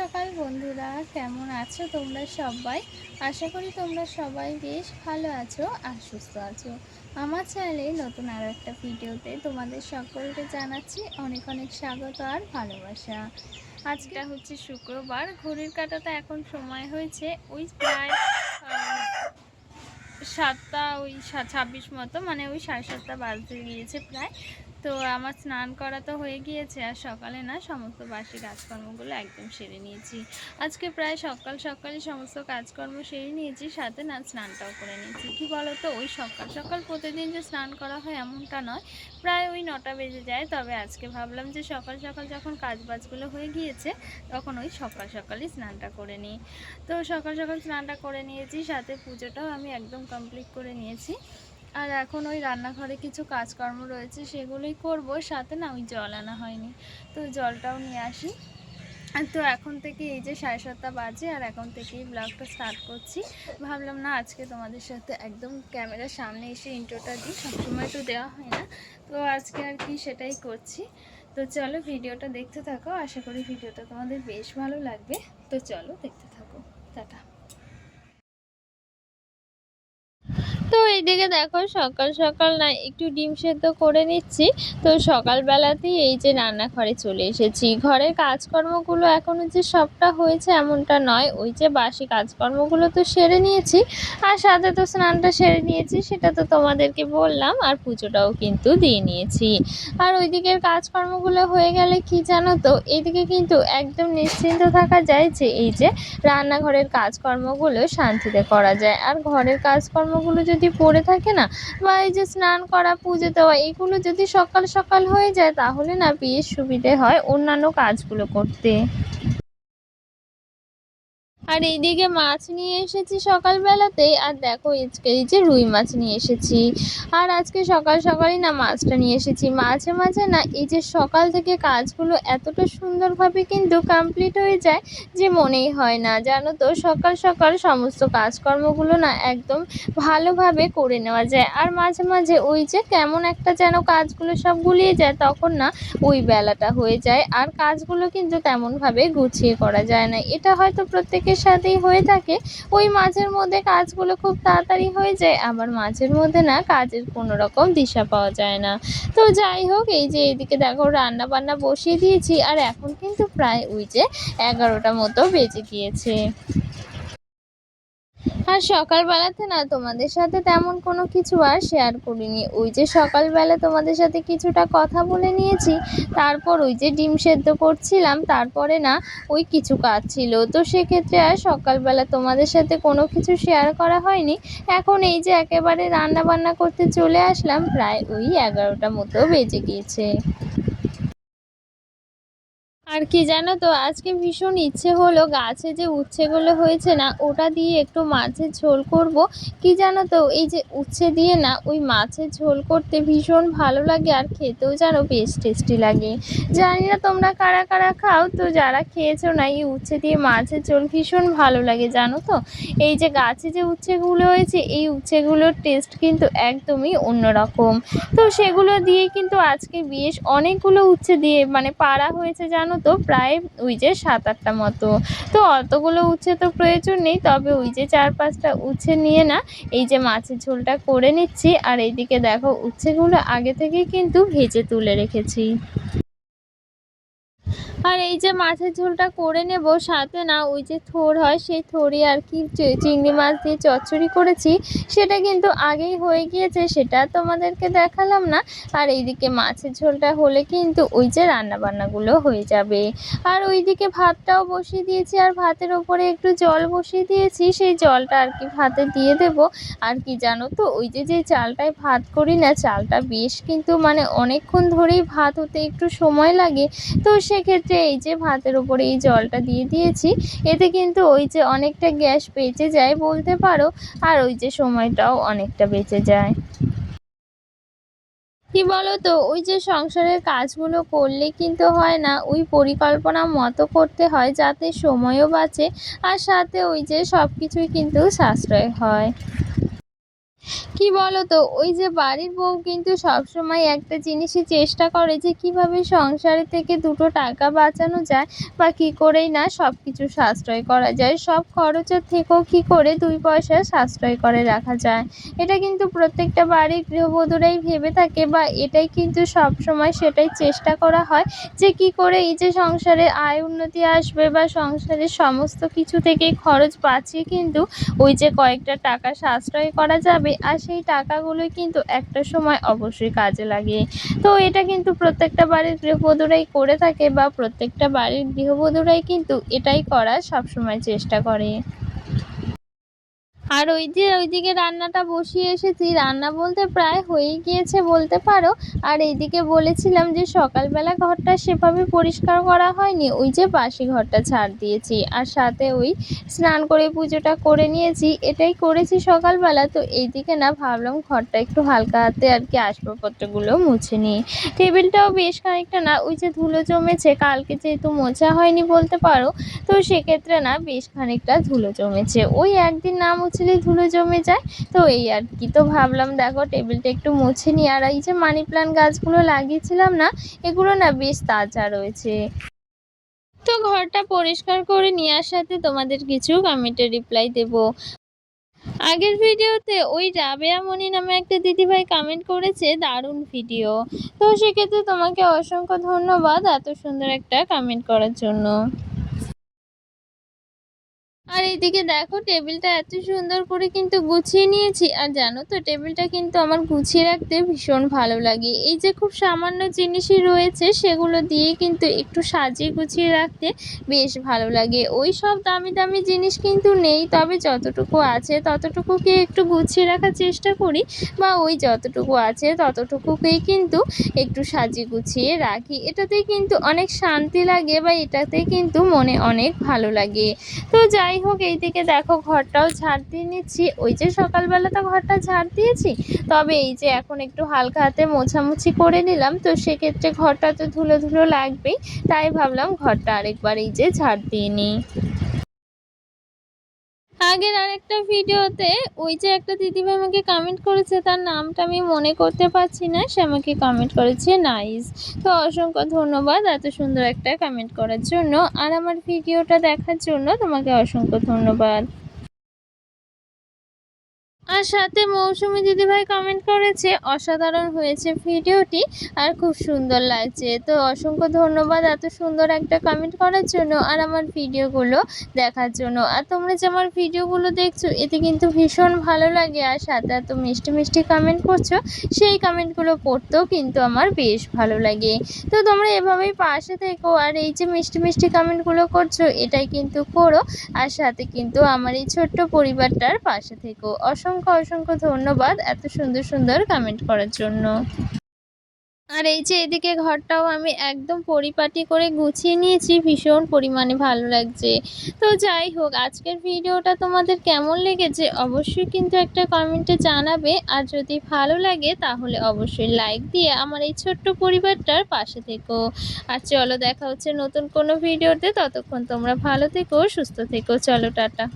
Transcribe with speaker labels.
Speaker 1: সকাল বন্ধুরা, কেমন আছো তোমরা সবাই? আশা করি তোমরা সবাই বেশ ভালো আছো আর সুস্থ আছো। আমার চ্যানেলে নতুন আরও একটা ভিডিওতে তোমাদের সকলকে জানাচ্ছি অনেক অনেক স্বাগত আর ভালোবাসা। আজকে হচ্ছে শুক্রবার, ঘড়ির কাঁটাতে এখন সময় হয়েছে ওই প্রায় 7টা 26 মতো, মানে ওই 7:30 বাজতে গিয়েছে প্রায়। তো আমার স্নান করা তো হয়ে গিয়েছে, আর সকালে না সমস্ত বাসি কাজকর্মগুলো একদম সেরে নিয়েছি। আজকে প্রায় সকাল সকালই সমস্ত কাজকর্ম সেরে নিয়েছি, সাথে না স্নানটাও করে নিয়েছি। কি বলো তো, ওই সকাল সকাল প্রতিদিন যে স্নান করা হয় এমনটা নয়, প্রায় ওই 9টা বেজে যায়। তবে আজকে ভাবলাম যে সকাল সকাল যখন কাজবাজগুলো হয়ে গিয়েছে তখন ওই সকাল সকালই স্নানটা করে নিই। তো সকাল সকাল স্নানটা করে নিয়েছি, সাথে পুজোটাও আমি একদম কমপ্লিট করে নিয়েছি। আর এখন ওই রান্নাঘরে কিছু কাজকর্ম রয়েছে, সেগুলোই করব। সাথে না ওই জল আনা হয়নি, তো জলটাও নিয়ে আসি। তো এখন থেকে এই যে 7:30 বাজে, আর এখন থেকেই ব্লগটা স্টার্ট করছি। ভাবলাম না আজকে তোমাদের সাথে একদম ক্যামেরার সামনে এসে ইন্ট্রোটা দিই, সবসময় তো দেওয়া হয় না, তো আজকে আর কি সেটাই করছি। তো চলো ভিডিওটা দেখতে থাকো, আশা করি ভিডিওটা তোমাদের বেশ ভালো লাগবে। তো চলো দেখতে থাকো, টাটা। তো এইদিকে দেখো সকাল সকাল না একটু ডিম সেদ্ধ করে নিচ্ছি। তো সকালবেলাতেই এই যে রান্নাঘরে চলে এসেছি। ঘরের কাজকর্মগুলো এখনও যে সবটা হয়েছে এমনটা নয়, ওই যে বাসি কাজকর্মগুলো তো সেরে নিয়েছি, আর সাথে তো স্নানটা সেরে নিয়েছি, সেটা তো তোমাদেরকে বললাম, আর পুজোটাও কিন্তু দিয়ে নিয়েছি। আর ওই দিকের কাজকর্মগুলো হয়ে গেলে কি জানো তো, এইদিকে কিন্তু একদম নিশ্চিন্ত থাকা যায় যে এই যে রান্নাঘরের কাজকর্মগুলো শান্তিতে করা যায়। আর ঘরের কাজকর্মগুলো যদি পড়ে থাকে না, বা এই যে স্নান করা, পুজো দেওয়া, এগুলো যদি সকাল সকাল হয়ে যায় তাহলে না বেশ সুবিধে হয় অন্যান্য কাজগুলো করতে। আর এইদিকে মাছ নিয়ে এসেছি সকালবেলাতেই, আর দেখো আজকে এই যে রুই মাছ নিয়ে এসেছি। আর আজকে সকাল সকালই না মাছটা নিয়ে এসেছি। মাঝে মাঝে না এই যে সকাল থেকে কাজগুলো এতটা সুন্দরভাবে কিন্তু কমপ্লিট হয়ে যায় যে মনেই হয় না, জানো তো, সকাল সকাল সমস্ত কাজকর্মগুলো না একদম ভালোভাবে করে নেওয়া যায়। আর মাঝে মাঝে ওই যে কেমন একটা যেন কাজগুলো সব গুলিয়ে যায়, তখন না ওই বেলাটা হয়ে যায়, আর কাজগুলো কিন্তু তেমনভাবে গুছিয়ে করা যায় না। এটা হয়তো প্রত্যেকের সাথেই হয়ে থাকে। ওই মাঝের মধ্যে কাজগুলো খুব তাড়াতাড়ি হয়ে যায়, আবার মাঝের মধ্যে না কাজের কোনো রকম দিশা পাওয়া যায় না। তো যাই হোক, এই যে এদিকে দেখো রান্না বান্না বসিয়ে দিয়েছি, আর এখন কিন্তু প্রায় ওই যে 11টা মতো বেজে গিয়েছে। আর সকালবেলাতে না তোমাদের সাথে তেমন কোনো কিছু আর শেয়ার করিনি। ওই যে সকালবেলা তোমাদের সাথে কিছুটা কথা বলে নিয়েছি, তারপর ওই যে ডিম সেদ্ধ করছিলাম, তারপরে না ওই কিছু কাজ ছিল, তো সেক্ষেত্রে আর সকালবেলা তোমাদের সাথে কোনো কিছু শেয়ার করা হয়নি। এখন এই যে একেবারে রান্না বান্না করতে চলে আসলাম, প্রায় ওই 11টা মতো বেজে গিয়েছে। আর কি জানো তো, আজকে ভীষণ ইচ্ছে হলো গাছে যে উচ্ছেগুলো হয়েছে না, ওটা দিয়ে একটু মাছের ঝোল করব। কি জানো তো, এই যে উচ্ছে দিয়ে না ওই মাছের ঝোল করতে ভীষণ ভালো লাগে, আর খেতেও যেন বেশ টেস্টি লাগে। জানি না তোমরা কারা কারা খাও, তো যারা খেয়েছো না এই উচ্ছে দিয়ে মাছের ঝোল ভীষণ ভালো লাগে, জানো তো। এই যে গাছে যে উচ্ছেগুলো হয়েছে, এই উচ্ছেগুলোর টেস্ট কিন্তু একদমই অন্যরকম। তো সেগুলো দিয়ে কিন্তু আজকে বেশ অনেকগুলো উচ্ছে দিয়ে মানে পাড়া হয়েছে, জানো তো, প্রায় ওই যে 7-8টা মতো। তো অতগুলো উচ্ছে তো প্রয়োজন নেই, তবে ওই যে 4-5টা উচ্ছে নিয়ে না এই যে মাছের ঝোলটা করে নিচ্ছি। আর এইদিকে দেখো উচ্ছেগুলো আগে থেকেই কিন্তু ভেজে তুলে রেখেছি। আর এই যে মাছের ঝোলটা করে নেব, সাথে না ওই যে থোর হয়, সেই থোরই আর কি চিংড়ি মাছ দিয়ে চচ্চড়ি করেছি, সেটা কিন্তু আগেই হয়ে গিয়েছে, সেটা তোমাদেরকে দেখালাম না। আর এইদিকে মাছের ঝোলটা হলে কিন্তু ওই যে রান্নাবান্নাগুলো হয়ে যাবে। আর ওইদিকে ভাতটাও বসিয়ে দিয়েছি, আর ভাতের ওপরে একটু জল বসিয়ে দিয়েছি, সেই জলটা আর কি ভাতে দিয়ে দেব। আর কি জানো তো, ওই যে যে চালটায় ভাত করি না, চালটা বেশ কিন্তু মানে অনেকক্ষণ ধরেই ভাত হতে একটু সময় লাগে। তো সেক্ষেত্রে এই যে ভাতের উপরে এই জলটা দিয়ে দিয়েছি, এতে কিন্তু ওই যে অনেকটা গ্যাস বেঁচে যায় বলতে পারো, আর ওই যে সময়টাও অনেকটা বেঁচে যায়। কি বলতো, ওই যে সংসারের কাজগুলো করলে কিন্তু হয় না, ওই পরিকল্পনা মতো করতে হয় যাতে সময়ও বাঁচে, আর সাথে ওই যে সব কিছুই কিন্তু সাশ্রয় হয়। কি বলো তো, ওই যে বাড়ির বউ কিন্তু সবসময় একটা জিনিসই চেষ্টা করে যে কিভাবে সংসারে থেকে দুটো টাকা বাঁচানো যায় বা কি করেই না সব কিছু সাশ্রয় করা যায়, সব খরচের থেকেও কি করে 2 পয়সা সাশ্রয় করে রাখা যায়। এটা কিন্তু প্রত্যেকটা বাড়ির গৃহবধূরাই ভেবে থাকে, বা এটাই কিন্তু সবসময় সেটাই চেষ্টা করা হয় যে কি করে এই যে সংসারে আয় উন্নতি আসবে বা সংসারের সমস্ত কিছু থেকেই খরচ বাঁচিয়ে কিন্তু ওই যে কয়েকটা টাকা সাশ্রয় করা যাবে, আর সেই টাকাগুলোই কিন্তু একটা সময় অবশ্যই কাজে লাগে। তো এটা কিন্তু প্রত্যেকটা বাড়ির গৃহবধূরাই করে থাকে, বা প্রত্যেকটা বাড়ির গৃহবধূরাই কিন্তু এটাই করার সবসময় চেষ্টা করে। আর ওই যে ওইদিকে রান্নাটা বসিয়ে এসেছি, রান্না বলতে প্রায় হয়েই গিয়েছে বলতে পারো। আর এইদিকে বলেছিলাম যে সকালবেলা ঘরটা সেভাবে পরিষ্কার করা হয়নি, ওই যে বাসি ঘরটা ঝাড় দিয়েছি, আর সাথে ওই স্নান করে পুজোটা করে নিয়েছি, এটাই করেছি সকালবেলা। তো এইদিকে না ভাবলাম ঘরটা একটু হালকা হাতে আর কি আসবাবপত্রগুলো মুছে নিই। টেবিলটাও বেশ খানিকটা না ওই যে ধুলো জমেছে, কালকে যেহেতু মোছা হয়নি বলতে পারো, তো সেক্ষেত্রে না বেশ খানিকটা ধুলো জমেছে, ওই একদিন না মুছলেই ধুলো জমে যায়। তো এই আর কি, তো ভাবলাম দেখো টেবিলটা একটু মুছে নিই। আর এই যে মানি প্ল্যান্ট গাছগুলো লাগিয়েছিলাম না, এগুলো না বেশ তাজা রয়েছে। তো ঘরটা পরিষ্কার করে নেওয়ার সাথে তোমাদের কিছু কমেন্টের রিপ্লাই দেব। আগের ভিডিওতে ওই রাবেয়া মনি নামে একটা দিদিভাই কমেন্ট করেছে দারুণ ভিডিও। তো সেক্ষেত্রে তোমাকে অসংখ্য ধন্যবাদ এত সুন্দর একটা কমেন্ট করার জন্য। আর এইদিকে দেখো টেবিলটা এত সুন্দর করে কিন্তু গুছিয়ে নিয়েছি। আর জানো তো টেবিলটা কিন্তু আমার গুছিয়ে রাখতে ভীষণ ভালো লাগে। এই যে খুব সামান্য জিনিসই রয়েছে সেগুলো দিয়ে কিন্তু একটু সাজিয়ে গুছিয়ে রাখতে বেশ ভালো লাগে। ওই সব দামি দামি জিনিস কিন্তু নেই, তবে যতটুকু আছে ততটুকুকে একটু গুছিয়ে রাখার চেষ্টা করি, বা ওই যতটুকু আছে ততটুকুকেই কিন্তু একটু সাজিয়ে গুছিয়ে রাখি। এটাতেই কিন্তু অনেক শান্তি লাগে, বা এটাতেই কিন্তু মনে অনেক ভালো লাগে। তো যাই হোক, এইদিকে দেখো ঘরটাও ঝাড় দিয়ে নিচ্ছি। ওই যে সকালবেলা তো ঘরটা ঝাড় দিয়েছি, তবে এই যে এখন একটু হালকা হাতে মোছামুছি করে নিলাম, তো সেক্ষেত্রে ঘরটা তো ধুলো ধুলো লাগবেই, তাই ভাবলাম ঘরটা আরেকবার এই যে ঝাড় দিয়ে নিই। আগের আরেকটা ভিডিওতে ওই যে একটা দিদিভাই আমাকে কমেন্ট করেছে, তার নামটা আমি মনে করতে পারছি না, সে আমাকে কমেন্ট করেছে নাইস। তো অসংখ্য ধন্যবাদ এত সুন্দর একটা কমেন্ট করার জন্য, আর আমার ভিডিওটা দেখার জন্য তোমাকে অসংখ্য ধন্যবাদ। আর সাথে মৌসুমী দিদিভাই কমেন্ট করেছে অসাধারণ হয়েছে ভিডিওটি, আর খুব সুন্দর লাগছে। তো অসংখ্য ধন্যবাদ এত সুন্দর একটা কমেন্ট করার জন্য, আর আমার ভিডিওগুলো দেখার জন্য। আর তোমরা যে আমার ভিডিওগুলো দেখছো এতে কিন্তু ভীষণ ভালো লাগে, আর সাথে এত মিষ্টি মিষ্টি কমেন্ট করছো, সেই কমেন্টগুলো পড়তেও কিন্তু আমার বেশ ভালো লাগে। তো তোমরা এভাবেই পাশে থেকো, আর এই যে মিষ্টি মিষ্টি কমেন্টগুলো করছো এটাই কিন্তু করো, আর সাথে কিন্তু আমার এই ছোট্ট পরিবারটার পাশে থেকো। অসংখ্য অসংখ্য ধন্যবাদ এত সুন্দর সুন্দর কমেন্ট করার জন্য। আর এই যে এদিকে ঘরটাও আমি একদম পরিপাটি করে গুছিয়ে নিয়েছি, ভীষণ পরিমাণে ভালো লাগছে। তো যাই হোক, আজকের ভিডিওটা তোমাদের কেমন লেগেছে অবশ্যই কিন্তু একটা কমেন্টে জানাবে, আর যদি ভালো লাগে তাহলে অবশ্যই লাইক দিয়ে আমার এই ছোট্ট পরিবারটার পাশে থেকো। আর চলো দেখা হচ্ছে নতুন কোনো ভিডিওতে, ততক্ষণ তোমরা ভালো থেকো সুস্থ থেকো, চলো টাটা।